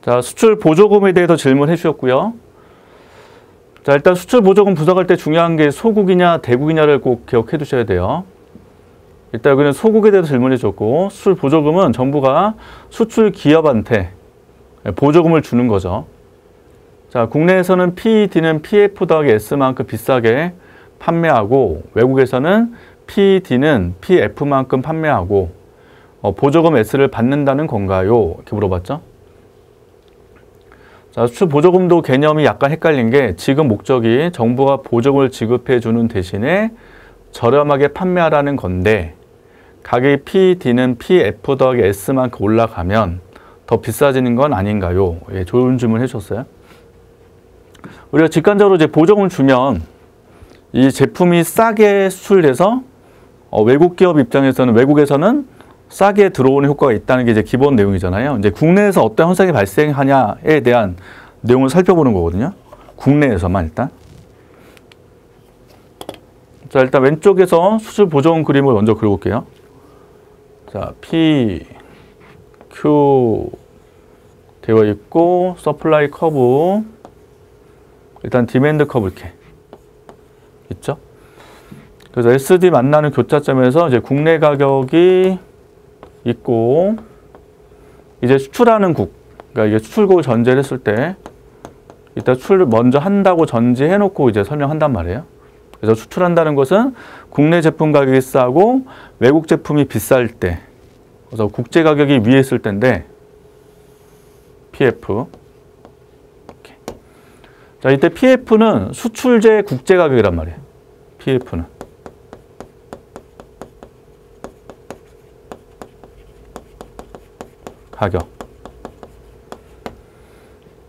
자, 수출 보조금에 대해서 질문해 주셨고요. 자, 일단 수출 보조금 분석할 때 중요한 게 소국이냐 대국이냐를 꼭 기억해 두셔야 돼요. 일단 여기는 소국에 대해서 질문해 줬고, 수출 보조금은 정부가 수출 기업한테 보조금을 주는 거죠. 자, 국내에서는 PED는 PF 더하기 S만큼 비싸게 판매하고, 외국에서는 PED는 PF만큼 판매하고, 보조금 S를 받는다는 건가요? 이렇게 물어봤죠. 자, 수출 보조금도 개념이 약간 헷갈린 게, 지금 목적이 정부가 보조금을 지급해 주는 대신에 저렴하게 판매하라는 건데, 가격이 PED는 PF 더하기 S만큼 올라가면 더 비싸지는 건 아닌가요? 예, 좋은 질문 해주셨어요. 우리가 직관적으로 이제 보조금을 주면 이 제품이 싸게 수출돼서 외국 기업 입장에서는, 외국에서는 싸게 들어오는 효과가 있다는 게 이제 기본 내용이잖아요. 이제 국내에서 어떤 현상이 발생하냐에 대한 내용을 살펴보는 거거든요. 국내에서만 일단. 자, 일단 왼쪽에서 수출 보조금 그림을 먼저 그려볼게요. 자, P, Q 되어 있고, 서플라이 커브, 일단 디맨드 커브 이렇게 있죠. 그래서 SD 만나는 교차점에서 이제 국내 가격이 있고, 이제 수출하는 국, 그러니까 이게 수출국을 전제를 했을 때, 일단 수출을 먼저 한다고 전제해 놓고 이제 설명한단 말이에요. 그래서 수출한다는 것은 국내 제품 가격이 싸고 외국 제품이 비쌀 때, 그래서 국제 가격이 위에 있을 때인데, PF. 이렇게. 자, 이때 PF는 수출제 국제 가격이란 말이에요. PF는. 가격.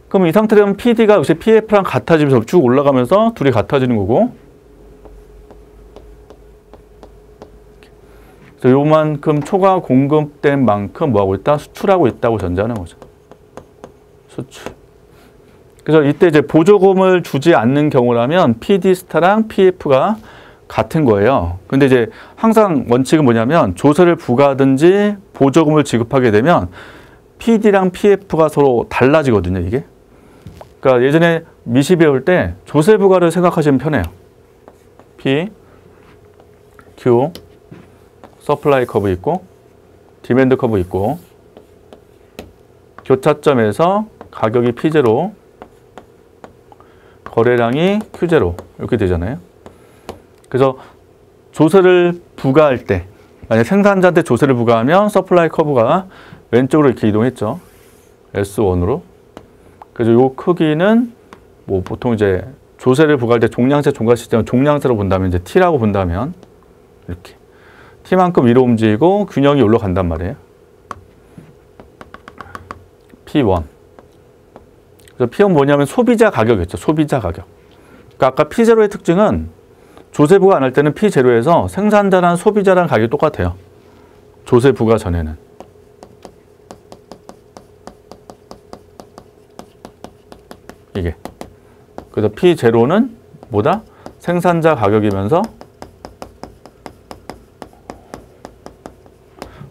그럼 이 상태되면 PD가 역시 PF랑 같아지면서 쭉 올라가면서 둘이 같아지는 거고, 그래서 요만큼 초과 공급된 만큼 뭐하고 있다? 수출하고 있다고 전제하는 거죠. 수출. 그래서 이때 이제 보조금을 주지 않는 경우라면 PD 스타랑 PF가 같은 거예요. 근데 이제 항상 원칙은 뭐냐면, 조세를 부과하든지 보조금을 지급하게 되면 PD랑 PF가 서로 달라지거든요, 이게. 그러니까 예전에 미시 배울 때 조세 부과를 생각하시면 편해요. P, Q, 서플라이 커브 있고, 디맨드 커브 있고, 교차점에서 가격이 P0, 거래량이 Q0 이렇게 되잖아요. 그래서 조세를 부과할 때, 만약 생산자한테 조세를 부과하면 서플라이 커브가 왼쪽으로 이렇게 이동했죠. S1으로. 그래서 요 크기는 뭐 보통 이제 조세를 부과할 때 종량세 종가 시스템은 종량세로 본다면, 이제 T라고 본다면 이렇게 T만큼 위로 움직이고 균형이 올라간단 말이에요. P1. 그래서 P1 뭐냐면 소비자 가격이었죠. 소비자 가격. 그러니까 아까 P0의 특징은 조세 부과 안 할 때는 P0에서 생산자랑 소비자랑 가격이 똑같아요. 조세 부과 전에는. 이게. 그래서 P0는 뭐다? 생산자 가격이면서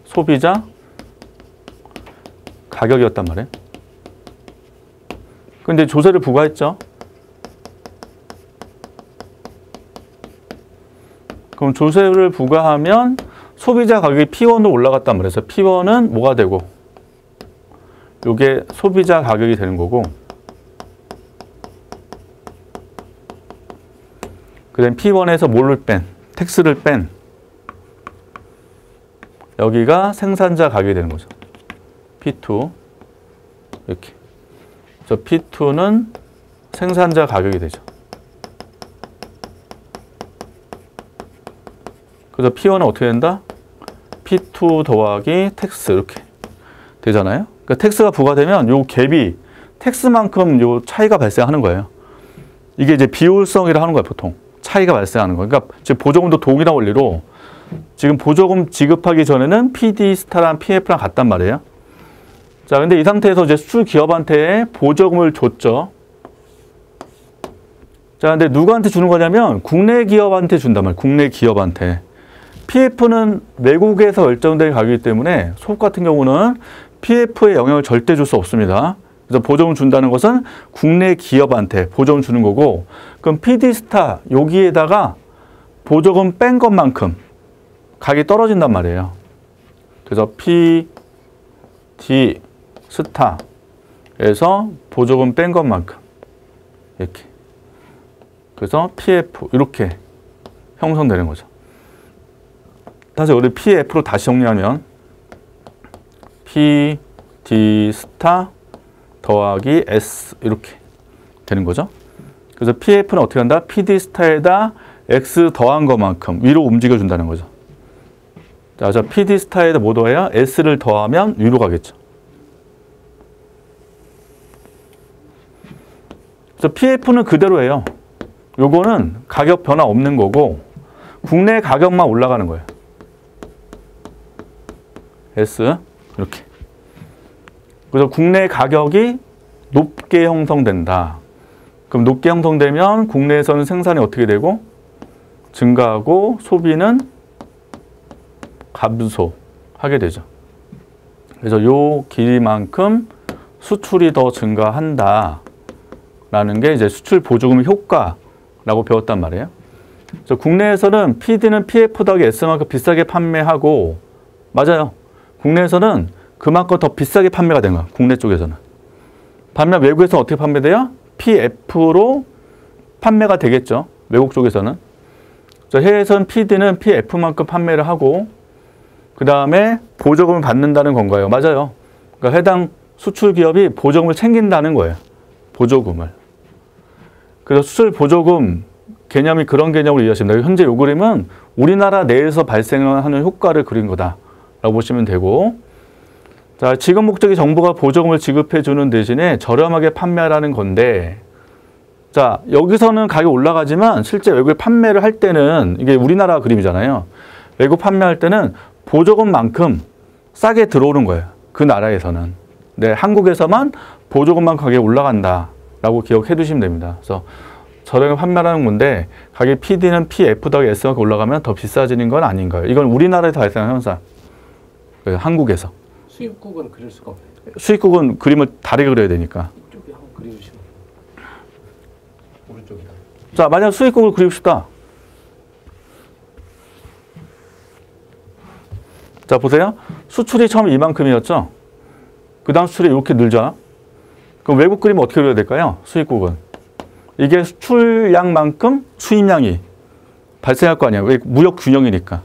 소비자 가격이었단 말이에요. 근데 조세를 부과했죠. 그럼 조세를 부과하면 소비자 가격이 P1으로 올라갔단 말이에요. 그래서 P1은 뭐가 되고, 이게 소비자 가격이 되는 거고, 그 다음 P1에서 뭐를 뺀? 텍스를 뺀. 여기가 생산자 가격이 되는 거죠. P2. 이렇게. 저 P2는 생산자 가격이 되죠. 그래서 P1은 어떻게 된다? P2 더하기 텍스 이렇게 되잖아요. 그러니까 텍스가 부과되면 요 갭이 텍스만큼 요 차이가 발생하는 거예요. 이게 이제 비효율성이라 하는 거예요, 보통. 차이가 발생하는 거예요. 그러니까 지금 보조금도 동일한 원리로 지금 보조금 지급하기 전에는 PD 스타랑 PF랑 같단 말이에요. 자, 근데 이 상태에서 이제 수출 기업한테 보조금을 줬죠. 자, 근데 누구한테 주는 거냐면 국내 기업한테 준단 말이에요. 국내 기업한테. PF는 외국에서 결정된 가격이기 때문에 소국 같은 경우는 PF에 영향을 절대 줄 수 없습니다. 그래서 보조금 준다는 것은 국내 기업한테 보조금 주는 거고, 그럼 PD-스타 여기에다가 보조금 뺀 것만큼 가격이 떨어진단 말이에요. 그래서 PD-스타에서 보조금 뺀 것만큼 이렇게. 그래서 PF 이렇게 형성되는 거죠. 다시 우리 PF로 다시 정리하면 PD-스타 더하기 S 이렇게 되는 거죠. 그래서 PF는 어떻게 한다? PD-스타에다 X 더한 것만큼 위로 움직여준다는 거죠. 자, PD-스타에다 뭐 더해야? S를 더하면 위로 가겠죠. 그래서 PF는 그대로예요. 요거는 가격 변화 없는 거고 국내 가격만 올라가는 거예요. S 이렇게. 그래서 국내 가격이 높게 형성된다. 그럼 높게 형성되면 국내에서는 생산이 어떻게 되고 증가하고 소비는 감소하게 되죠. 그래서 요 길이만큼 수출이 더 증가한다. 라는 게 이제 수출 보조금 효과라고 배웠단 말이에요. 그래서 국내에서는 PD는 PF 더하기 S만큼 비싸게 판매하고, 맞아요. 국내에서는 그만큼 더 비싸게 판매가 된 거야. 국내 쪽에서는. 반면 외국에서는 어떻게 판매돼요? PF로 판매가 되겠죠. 외국 쪽에서는. 해외에서는 PD는 PF만큼 판매를 하고 그 다음에 보조금을 받는다는 건가요? 맞아요. 그러니까 해당 수출 기업이 보조금을 챙긴다는 거예요. 보조금을. 그래서 수출 보조금 개념이 그런 개념으로 이해하시면 돼요. 현재 이 그림은 우리나라 내에서 발생하는 효과를 그린 거다라고 보시면 되고, 자, 지급 목적이 정부가 보조금을 지급해 주는 대신에 저렴하게 판매하라는 건데, 자, 여기서는 가격이 올라가지만 실제 외국에 판매를 할 때는 이게 우리나라 그림이잖아요. 외국 판매할 때는 보조금만큼 싸게 들어오는 거예요. 그 나라에서는. 네, 한국에서만 보조금만 가격이 올라간다라고 기억해 두시면 됩니다. 그래서 저렴하게 판매하는 건데 가격 PD는 PF 더하기 S만큼 올라가면 더 비싸지는 건 아닌가요? 이건 우리나라에서 발생하는 현상. 한국에서. 수입국은 그릴 수가 없네요. 수입국은 그림을 다르게 그려야 되니까. 이쪽에 한번 그려주시면. 오른쪽이다. 자, 만약 수입국을 그리고 싶다. 자, 보세요. 수출이 처음 이만큼이었죠? 그 다음 수출이 이렇게 늘잖아? 그럼 외국 그림은 어떻게 그려야 될까요? 수입국은. 이게 수출량만큼 수입량이 발생할 거 아니에요. 왜? 무역 균형이니까.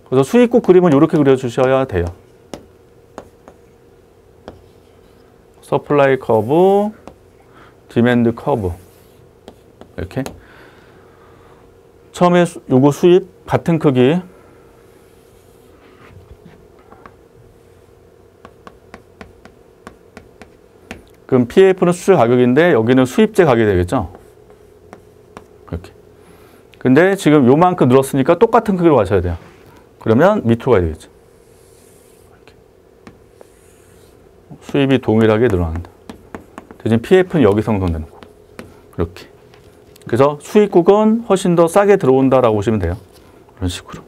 그래서 수입국 그림은 이렇게 그려주셔야 돼요. 서플라이 커브, 디맨드 커브. 이렇게. 처음에 요거 수입 같은 크기. 그럼 PF는 수출 가격인데 여기는 수입제 가격이 되겠죠? 이렇게. 근데 지금 요만큼 늘었으니까 똑같은 크기로 가셔야 돼요. 그러면 밑으로 가야 되겠죠. 이렇게. 수입이 동일하게 늘어난다. 대신 PF는 여기서 형성되는 거고. 이렇게. 그래서 수입국은 훨씬 더 싸게 들어온다라고 보시면 돼요. 이런 식으로.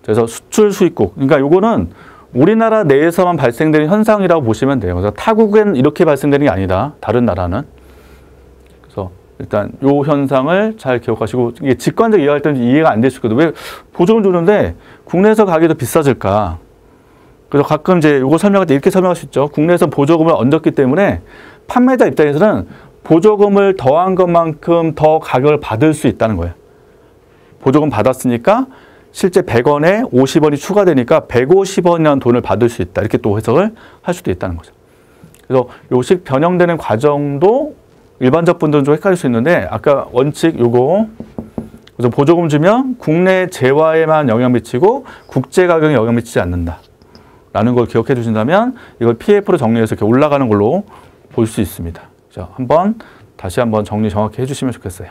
그래서 수출 수입국. 그러니까 요거는 우리나라 내에서만 발생되는 현상이라고 보시면 돼요. 그래서 타국엔 이렇게 발생되는 게 아니다. 다른 나라는. 그래서 일단 요 현상을 잘 기억하시고, 이게 직관적 이해할 때는 이해가 안 될 수 있거든요. 왜 보조금 주는데 국내에서 가격이 더 비싸질까? 그래서 가끔 이제 요거 설명할 때 이렇게 설명할 수 있죠. 국내에서 보조금을 얹었기 때문에 판매자 입장에서는 보조금을 더한 것만큼 더 가격을 받을 수 있다는 거예요. 보조금 받았으니까 실제 100원에 50원이 추가되니까 150원이라는 돈을 받을 수 있다. 이렇게 또 해석을 할 수도 있다는 거죠. 그래서 요식 변형되는 과정도 일반적 분들은 좀 헷갈릴 수 있는데, 아까 원칙 요거, 그래서 보조금 주면 국내 재화에만 영향 미치고 국제 가격에 영향 미치지 않는다. 라는 걸 기억해 주신다면 이걸 PF로 정리해서 이렇게 올라가는 걸로 볼 수 있습니다. 자, 다시 한번 정리 정확히 해주시면 좋겠어요.